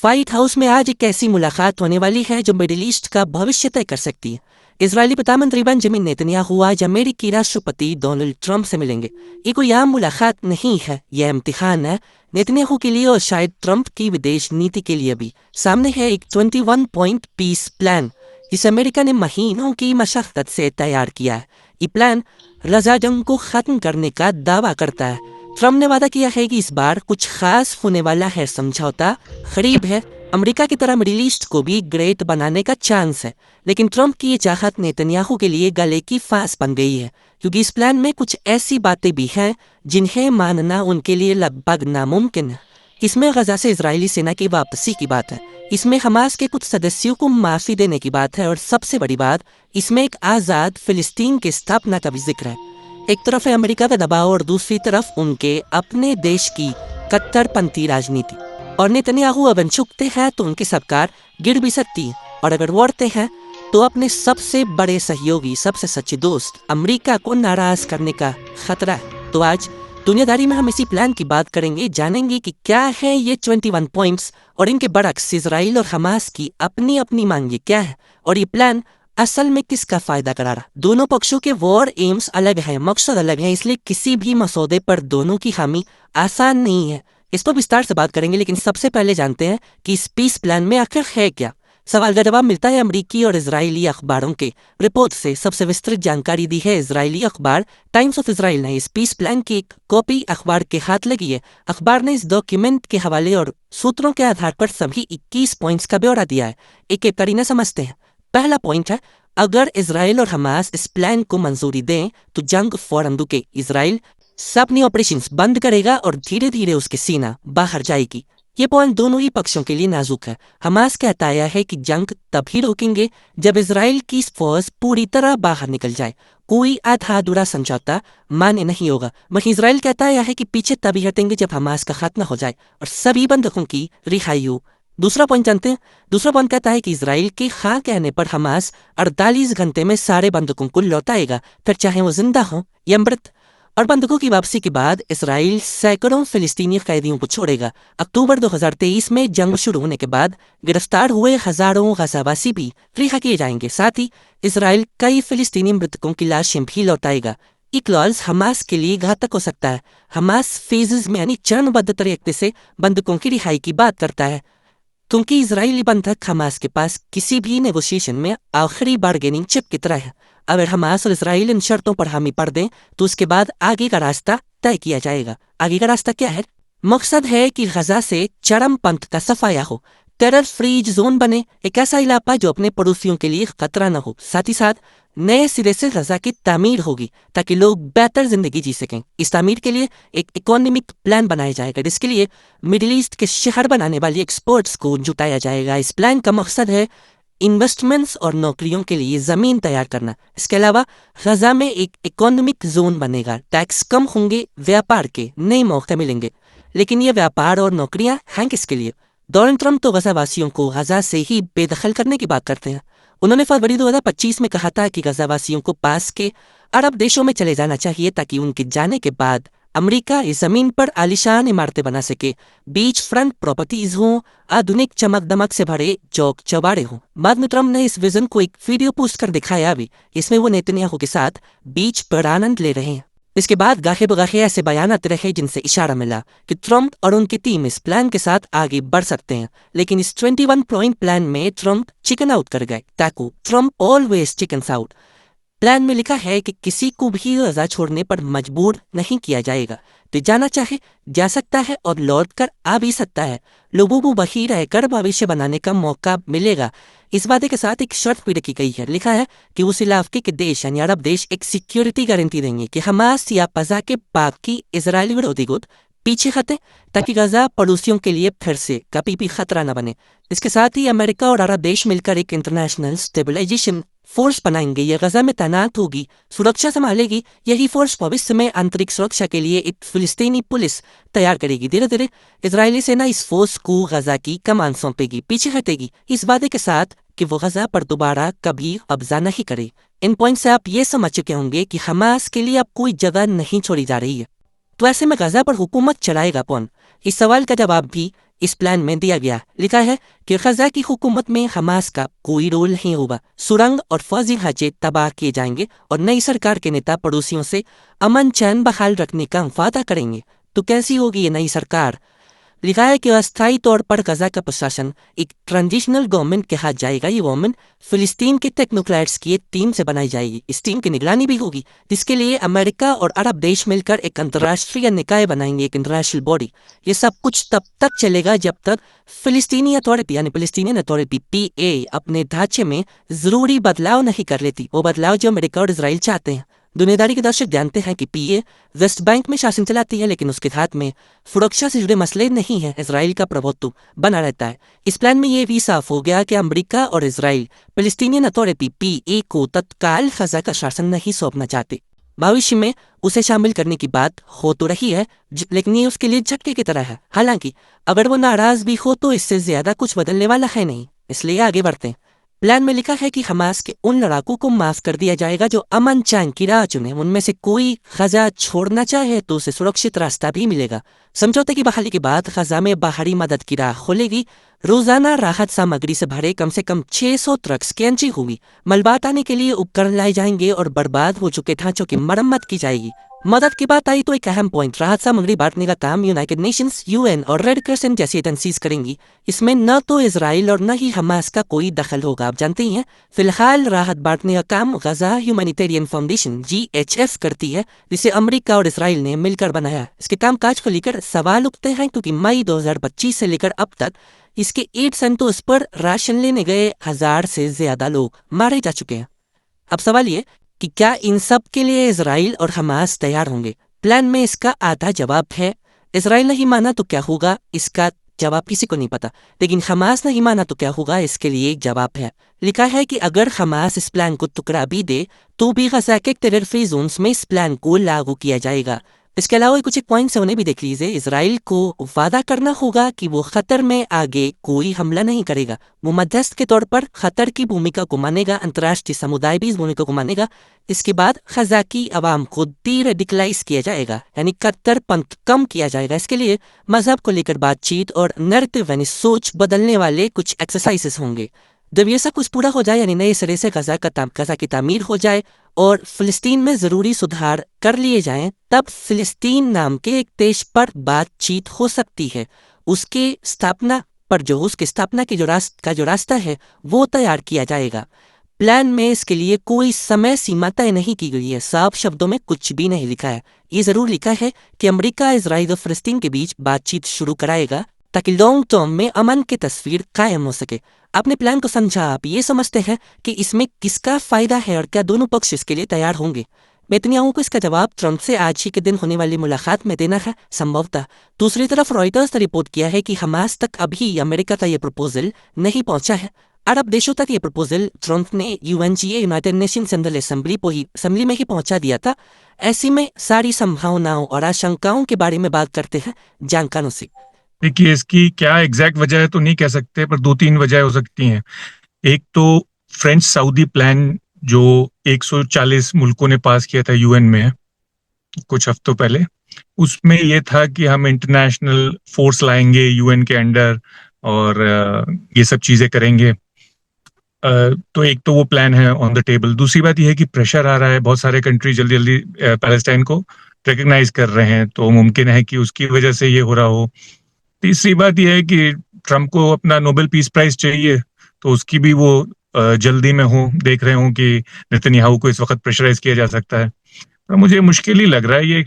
White house में आज एक ऐसी मुलाकात होने वाली है जो मिडिल ईस्ट का भविष्य तय कर सकती है। इजरायली प्रधानमंत्री बेंजामिन नेतन्याहू आज अमेरिकी राष्ट्रपति डोनाल्ड ट्रंप से मिलेंगे। ये कोई आम मुलाकात नहीं है, यह इम्तिहान है नेतन्याहू के लिए और शायद ट्रंप की विदेश नीति के लिए भी। सामने है एक 21 पॉइंट पीस प्लान जिसे अमेरिका ने महीनों की मशक्कत से तैयार किया है। ये प्लान रजा जंग को खत्म करने का दावा करता है। ट्रंप ने वादा किया है कि इस बार कुछ खास होने वाला है, समझौता करीब है। अमेरिका की तरह मिडिल ईस्ट को भी ग्रेट बनाने का चांस है, लेकिन ट्रंप की ये चाहत नेतन्याहू के लिए गले की फांस बन गई है, क्योंकि इस प्लान में कुछ ऐसी बातें भी हैं जिन्हें मानना उनके लिए लगभग नामुमकिन है। इसमें गजा से इजरायली सेना की वापसी की बात है, इसमें हमास के कुछ सदस्यों को माफी देने की बात है, और सबसे बड़ी बात, इसमें एक आज़ाद फिलिस्तीन की स्थापना का भी जिक्र है। एक तरफ है अमेरिका का दबाव और दूसरी तरफ उनके अपने देश की कट्टरपंथी राजनीति। और नेतन्याहू अगर झुकते हैं तो उनकी सरकार गिर भी सकती है, और अगर बढ़ते हैं तो अपने सबसे बड़े सहयोगी, सबसे सच्चे दोस्त अमेरिका को नाराज करने का खतरा है। तो आज दुनियादारी में हम इसी प्लान की बात करेंगे, जानेंगे कि क्या है ये 21 पॉइंट्स और इनके बरक्स इजराइल और हमास की अपनी अपनी मांग क्या है, और ये प्लान असल में किसका फायदा करा रहा। दोनों पक्षों के वॉर एम्स अलग हैं, मकसद अलग है, इसलिए किसी भी मसौदे पर दोनों की हामी आसान नहीं है। इस पर विस्तार से बात करेंगे, लेकिन सबसे पहले जानते हैं कि इस पीस प्लान में आखिर है क्या। सवाल का जवाब मिलता है अमेरिकी और इजरायली अखबारों के रिपोर्ट से। सबसे विस्तृत जानकारी दी है इजरायली अखबार टाइम्स ऑफ इजराइल ने। इस पीस प्लान की एक कॉपी अखबार के हाथ लगी है। अखबार ने इस डॉक्यूमेंट के हवाले और सूत्रों के आधार पर सभी 21 पॉइंट्स का ब्यौरा दिया है। एक एक करीना समझते हैं। पहला पॉइंट है, अगर इजराइल और हमास इस प्लान को मंजूरी दें तो जंग फौरन रुके। इजराइल अपनी ऑपरेशंस बंद करेगा और धीरे धीरे उसकी सीना बाहर जाएगी। ये पॉइंट दोनों ही पक्षों के लिए नाजुक है। हमास कहता है कि जंग तभी रोकेंगे जब इजराइल की फौज पूरी तरह बाहर निकल जाए। कोई आधा अधूरा समझौता मान्य नहीं होगा। वहीं इजराइल कहता है कि पीछे तभी हटेंगे जब हमास का खात्मा हो जाए और सभी बंधकों की रिहाई हो। दूसरा पॉइंट जानते हैं। दूसरा पॉइंट कहता है कि इजराइल के हाँ कहने पर हमास 48 घंटे में सारे बंधकों को लौटाएगा, फिर चाहे वो जिंदा हो या मृत। और बंधकों की वापसी के बाद इसराइल सैकड़ों फिलिस्तीनी कैदियों को छोड़ेगा। अक्टूबर 2023 में जंग शुरू होने के बाद गिरफ्तार हुए हजारों गजावासी भी रिहा किए जाएंगे। साथ ही इसराइल कई फिलिस्तीनी मृतकों की लाशें भी लौटाएगा। ये क्लॉज हमास के लिए घातक हो सकता है। हमास फेजेस में यानी चरणबद्ध तरीके से बंधकों की रिहाई की बात करता है, क्योंकि इजरायली बंधक हमास के पास किसी भी नेगोशिएशन में आखिरी बार्गेनिंग चिप की तरह है। अगर हमास और इजराइल इन शर्तों पर हामी पड़ दें तो उसके बाद आगे का रास्ता तय किया जाएगा। आगे का रास्ता क्या है? मकसद है कि गजा से चरमपंथ का सफाया हो, टेरर फ्री जोन बने, एक ऐसा इलाका जो अपने पड़ोसियों के लिए खतरा न हो। साथ ही साथ नए सिरे से गजा की तामीर होगी ताकि लोग बेहतर जिंदगी जी सकें। इस तामीर के लिए एक इकोनॉमिक प्लान बनाया जाएगा, जिसके लिए मिडिल ईस्ट के शहर बनाने वाले एक्सपर्ट्स को जुटाया जाएगा। इस प्लान का मकसद है इन्वेस्टमेंट्स और नौकरियों के लिए जमीन तैयार करना। इसके अलावा गजा में एक इकोनॉमिक जोन बनेगा, टैक्स कम होंगे, व्यापार के नए मौके मिलेंगे। लेकिन ये व्यापार और नौकरियां हैं किसके लिए? डोनाल्ड ट्रंप तो गजा वासियों को गजा से ही बेदखल करने की बात करते हैं। उन्होंने फरवरी 2025 में कहा था कि गजा वासियों को पास के अरब देशों में चले जाना चाहिए ताकि उनके जाने के बाद अमेरिका इस जमीन पर आलिशान इमारतें बना सके, बीच फ्रंट प्रॉपर्टीज हों, आधुनिक चमक दमक से भरे चौक चौबारे हों। बाद में ट्रंप ने इस विजन को एक वीडियो पोस्ट कर दिखाया भी। इसमें वो नेतन्याहू के साथ बीच पर आनंद ले रहे हैं। इसके बाद गाहे बगाहे ऐसे बयान आते रहे जिनसे इशारा मिला कि ट्रंप और उनकी टीम इस प्लान के साथ आगे बढ़ सकते हैं। लेकिन इस 21 पॉइंट प्लान में ट्रंप चिकन आउट कर गए। Taco Trump always chickens out. Plan में लिखा है कि किसी को भी गजा छोड़ने पर मजबूर नहीं किया जाएगा। तो जाना चाहे जा सकता है और लौट कर आ भी सकता है। लोगों को वहीं रहकर भविष्य बनाने का मौका मिलेगा। इस वादे के साथ एक शर्त भी रखी गई है। लिखा है कि उस इलाके के देश यानी अरब देश एक सिक्योरिटी गारंटी देंगे कि हमास या फजा के बाकी इजरायली विरोधी गुट पीछे हटे, ताकि गजा पड़ोसियों के लिए फिर से कभी भी खतरा न बने। इसके साथ ही अमेरिका और अरब देश मिलकर एक इंटरनेशनल स्टेबलाइजेशन फोर्स बनाएंगे। यह गजा में तैनात होगी, सुरक्षा संभालेगी। यही फोर्स भविष्य में आंतरिक सुरक्षा के लिए एक फिलिस्तीनी पुलिस तैयार करेगी। धीरे धीरे इजरायली सेना इस फोर्स को गजा की कमान सौंपेगी, पीछे हटेगी, इस वादे के साथ कि वो गजा पर दोबारा कभी कब्जा नहीं करे। इन पॉइंट से आप ये समझ चुके होंगे कि हमास के लिए अब कोई जगह नहीं छोड़ी जा रही है। तो ऐसे में गजा पर हुकूमत चलाएगा कौन? इस सवाल का जवाब भी इस प्लान में दिया गया। लिखा है कि गजा की हुकूमत में हमास का कोई रोल नहीं होगा, सुरंग और फौजी ढांचे तबाह किए जाएंगे और नई सरकार के नेता पड़ोसियों से अमन चैन बहाल रखने का वादा करेंगे। तो कैसी होगी ये नई सरकार? लिखा है कि अस्थायी तौर पर गजा का प्रशासन एक ट्रांजिशनल गवर्नमेंट कहा जाएगा। ये गवर्नमेंट फिलिस्तीन के टेक्नोक्रेट्स की एक टीम से बनाई जाएगी। इस टीम की निगरानी भी होगी, जिसके लिए अमेरिका और अरब देश मिलकर एक अंतर्राष्ट्रीय निकाय बनाएंगे, एक इंटरनेशनल बॉडी। ये सब कुछ तब तक चलेगा जब तक फिलिस्तीनी अथॉरिटी यानी फिलिस्तीनियन अथॉरिटी PA अपने ढांचे में जरूरी बदलाव नहीं कर लेती, वो बदलाव जो अमेरिका और इसराइल चाहते हैं। दुनियादारी के दर्शक जानते हैं कि PA वेस्ट बैंक में शासन चलाती है, लेकिन उसके हाथ में सुरक्षा से जुड़े मसले नहीं है, इसराइल का प्रभुत्व बना रहता है। इस प्लान में यह भी साफ हो गया कि अमेरिका और इसराइल फिलिस्तीनियन अथॉरिटी PA को तत्काल गजा का शासन नहीं सौंपना चाहते। भविष्य में उसे शामिल करने की बात हो तो रही है, लेकिन ये उसके लिए झटके की तरह है। हालांकि अगर वो नाराज भी हो तो इससे ज्यादा कुछ बदलने वाला है नहीं, इसलिए आगे बढ़ते हैं। प्लान में लिखा है कि हमास के उन लड़ाकों को माफ कर दिया जाएगा जो अमन चैन की राह चुने। उनमें से कोई गजा छोड़ना चाहे तो उसे सुरक्षित रास्ता भी मिलेगा। समझौते की बहाली के बाद गजा में बाहरी मदद की राह खुलेगी। रोजाना राहत सामग्री से भरे कम से कम 600 ट्रक्स की एंट्री होगी। मलबा हटाने के लिए उपकरण लाए जाएंगे और बर्बाद हो चुके ढांचों की मरम्मत की जाएगी। मदद की बात आई तो एक अहम पॉइंट, राहत सामग्री बांटने का काम यूनाइटेड नेशंस, UN और रेड क्रिसेंट जैसी एजेंसीज करेंगी। इसमें न तो इसराइल और न ही हमास का कोई दखल होगा। आप जानते ही हैं, फिलहाल राहत बांटने का काम गजा ह्यूमैनिटेरियन फाउंडेशन GHF करती है, जिसे अमेरिका और इसराइल ने मिलकर बनाया। इसके कामकाज को लेकर सवाल उठते हैं क्योंकि मई 2025 से लेकर अब तक इसके 8 सेंटर्स पर राशन लेने गए 1000 से ज्यादा लोग मारे जा चुके हैं। अब सवाल ये कि क्या इन सब के लिए इसराइल और हमास तैयार होंगे? प्लान में इसका आधा जवाब है। इसराइल नहीं माना तो क्या होगा, इसका जवाब किसी को नहीं पता, लेकिन हमास नहीं माना तो क्या होगा, इसके लिए एक जवाब है। लिखा है कि अगर हमास इस प्लान को टुकड़ा भी दे तो भी गजा के टेरर फ्री जोन्स में इस प्लान को लागू किया जाएगा। इसके अलावा कुछ एक पॉइंट्स उन्हें भी देख लीजिए। इसराइल को वादा करना होगा कि वो खतर में आगे कोई हमला नहीं करेगा। वो मध्यस्थ के तौर पर खतर की भूमिका को मानेगा, अंतर्राष्ट्रीय समुदाय भी इस भूमिका को मानेगा। इसके बाद गजा की आवाम को डीरेडिकलाइज किया जाएगा, यानी कट्टरपंथ कम किया जाएगा। इसके लिए मजहब को लेकर बातचीत और नैरेटिव यानी सोच बदलने वाले कुछ एक्सरसाइजेस होंगे। जब ये सब कुछ पूरा हो जाए, यानी नए सिरे से गजा की तामीर हो जाए और फिलिस्तीन में जरूरी सुधार कर लिए जाएं, तब फिलिस्तीन नाम के एक देश पर बातचीत हो सकती है। उसके स्थापना की जो रास्ता है वो तैयार किया जाएगा। प्लान में इसके लिए कोई समय सीमा तय नहीं की गई है, साफ शब्दों में कुछ भी नहीं लिखा है। ये जरूर लिखा है कि अमेरिका इसराइल और फिलिस्तीन के बीच बातचीत शुरू कराएगा ताकि लॉन्ग टर्म में अमन की तस्वीर कायम हो सके। आपने प्लान को समझा, आप ये समझते हैं कि इसमें किसका फायदा है और क्या दोनों पक्ष इसके लिए तैयार होंगे? नेतन्याहू को इसका जवाब ट्रंप से आज ही के दिन होने वाली मुलाकात में देना है, संभवतः। दूसरी तरफ रॉयटर्स ने रिपोर्ट किया है कि हमास तक अभी अमेरिका का यह प्रपोजल नहीं पहुंचा है। अरब देशों तक ये प्रपोजल ट्रंप ने UNGA United Nations general assembly में ही पहुंचा दिया था। ऐसी में सारी संभावनाओं और आशंकाओं के बारे में बात करते हैं जानकारों से। देखिए, इसकी क्या एग्जैक्ट वजह है तो नहीं कह सकते, पर 2-3 वजह हो सकती हैं। एक तो फ्रेंच सऊदी प्लान जो 140 मुल्कों ने पास किया था UN में कुछ हफ्तों पहले, उसमें ये था कि हम इंटरनेशनल फोर्स लाएंगे UN के अंडर और ये सब चीजें करेंगे। तो एक तो वो प्लान है ऑन द टेबल। दूसरी बात यह है कि प्रेशर आ रहा है, बहुत सारे कंट्री जल्दी जल्दी पैलेस्टाइन को रिकग्नाइज कर रहे हैं, तो मुमकिन है कि उसकी वजह से ये हो रहा हो। तीसरी बात यह है कि ट्रम्प को अपना नोबेल पीस प्राइज चाहिए, तो उसकी भी वो जल्दी में हो, देख रहे हो कि नेतन्याहू को इस वक्त प्रेशराइज किया जा सकता है। पर मुझे मुश्किल ही लग रहा है ये,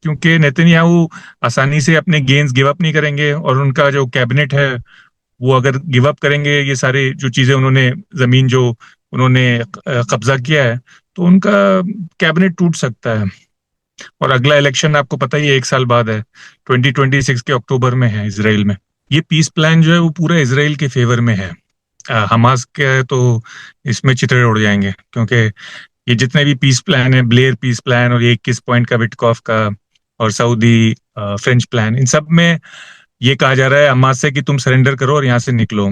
क्योंकि नेतन्याहू आसानी से अपने गेन्स गिव अप नहीं करेंगे और उनका जो कैबिनेट है वो अगर गिव अप करेंगे, ये सारे जो चीजें उन्होंने जमीन जो उन्होंने कब्जा किया है, तो उनका कैबिनेट टूट सकता है। और अगला इलेक्शन आपको पता ही है 1 साल बाद है, 2026 के अक्टूबर में है इसराइल में। ये पीस प्लान जो है वो पूरा इसराइल के फेवर में है। हमास के तो इसमें चितड़े उड़ जाएंगे, क्योंकि ये जितने भी पीस प्लान है, ब्लेयर पीस प्लान और 21 पॉइंट का विटकॉफ का और सऊदी फ्रेंच प्लान, इन सब में ये कहा जा रहा है हमास से कि तुम सरेंडर करो और यहाँ से निकलो।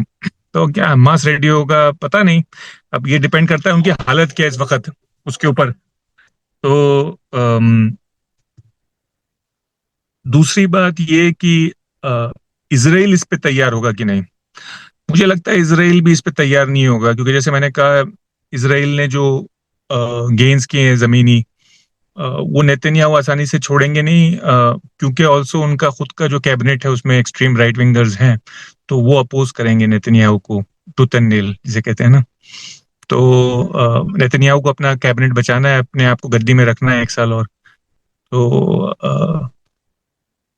तो क्या हमास रेडी होगा, पता नहीं। अब ये डिपेंड करता है उनकी हालत क्या है इस वक्त उसके ऊपर। तो दूसरी बात ये कि इसराइल इस पे तैयार होगा कि नहीं। मुझे लगता है इसराइल भी इस पे तैयार नहीं होगा, क्योंकि जैसे मैंने कहा, इसराइल ने जो गेन्स किए हैं जमीनी, वो नेतन्याहू आसानी से छोड़ेंगे नहीं, क्योंकि ऑल्सो उनका खुद का जो कैबिनेट है उसमें एक्सट्रीम राइट विंगर्स हैं, तो वो अपोज करेंगे नेतन्याहू को टूथ एंड नेल जिसे कहते हैं ना। तो नेतन्याहू को अपना कैबिनेट बचाना है, अपने आप को गद्दी में रखना है 1 साल और। तो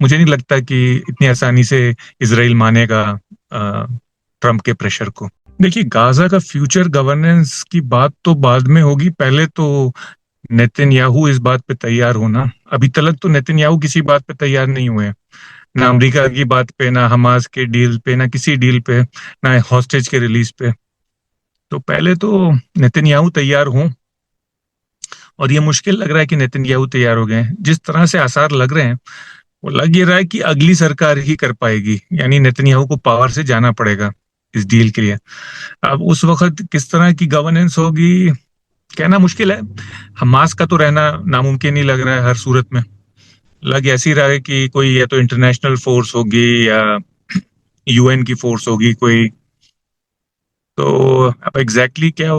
मुझे नहीं लगता कि इतनी आसानी से इसराइल मानेगा ट्रम्प के प्रेशर को। देखिए, गाजा का फ्यूचर गवर्नेंस की बात तो बाद में होगी, पहले तो नेतन्याहू इस बात पे तैयार होना। अभी तक तो नेतन्याहू किसी बात पे तैयार नहीं हुए हैं, ना अमेरिका की बात पे, ना हमास के डील पे, ना किसी डील पे, ना हॉस्टेज के रिलीज पे। तो पहले तो नेतन्याहू तैयार हों, और ये मुश्किल लग रहा है कि नेतन्याहू तैयार हो गए हैं। जिस तरह से आसार लग रहे हैं, वो लग ये रहा है कि अगली सरकार ही कर पाएगी, यानी नेतन्याहू को पावर से जाना पड़ेगा इस डील के लिए। अब उस वक्त किस तरह की गवर्नेंस होगी कहना मुश्किल है। हमास का तो रहना नामुमकिन ही लग रहा है हर सूरत में। लग ऐसी रहा है कि कोई या तो इंटरनेशनल फोर्स होगी या यूएन की फोर्स होगी कोई। तो अब एग्जैक्टली क्या